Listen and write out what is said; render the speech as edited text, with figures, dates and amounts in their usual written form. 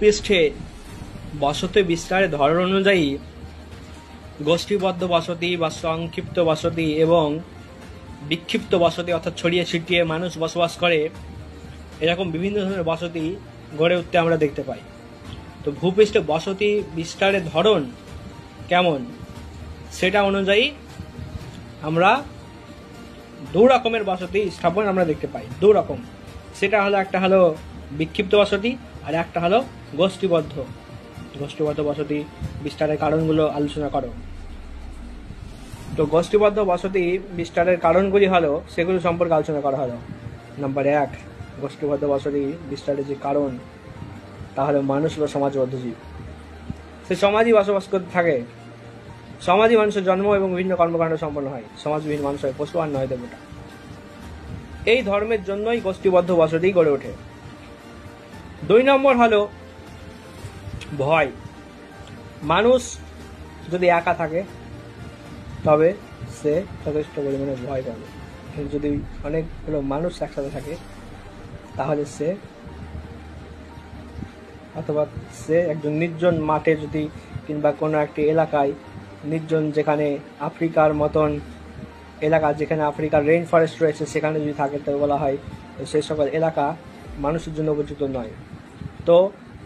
ভূপৃষ্ঠে বসতি বিস্তারের ধরন অনুযায়ী গোষ্ঠীবদ্ধ বসতি বা সংক্ষিপ্ত বসতি এবং বিক্ষিপ্ত বসতি অর্থাৎ ছড়িয়ে ছিটিয়ে মানুষ বসবাস করে, এরকম বিভিন্ন ধরনের বসতি গড়ে উঠতে আমরা দেখতে পাই। তো ভূপৃষ্ঠে বসতি বিস্তারের ধরন কেমন সেটা অনুযায়ী আমরা দু রকমের বসতি স্থাপন আমরা দেখতে পাই, দু রকম। সেটা হলো, একটা হলো বিক্ষিপ্ত বসতি আর একটা হলো গোষ্ঠীবদ্ধ বসতি বিস্তারের কারণগুলো আলোচনা করো। তো গোষ্ঠীবদ্ধ বসতি বিস্তারের কারণগুলি হলো, সেগুলো সম্পর্কে আলোচনা করা হলো। নাম্বার 1, গোষ্ঠীবদ্ধ বসতি বিস্তারের যে কারণ তা হলো মানুষ বা সমাজবদ্ধ জীব। সে সমাজই বসবাস করতে থাকে, সমাজই মানুষের জন্ম এবং বিভিন্ন কর্মকাণ্ড সম্পন্ন হয়, সমাজবিহীন মানুষ হয় পশু আর নয় দেবতা। এই ধর্মের জন্যই গোষ্ঠীবদ্ধ বসতি গড়ে ওঠে। 2 নম্বর হলো ভয়। মানুষ যদি একা থাকে তবে সে যথেষ্ট পরিমাণে ভয় পাবে। যদি অনেকগুলো মানুষ একসাথে থাকে তাহলে সে, অথবা সে একজন নির্জন মাঠে যদি কিংবা কোনো একটি এলাকায় নির্জন, যেখানে আফ্রিকার মতন এলাকা, যেখানে আফ্রিকার রেইন ফরেস্ট রয়েছে, সেখানে যদি থাকে তো বলা হয় সেই সকল এলাকা মানুষের জন্য উপযুক্ত নয়। তো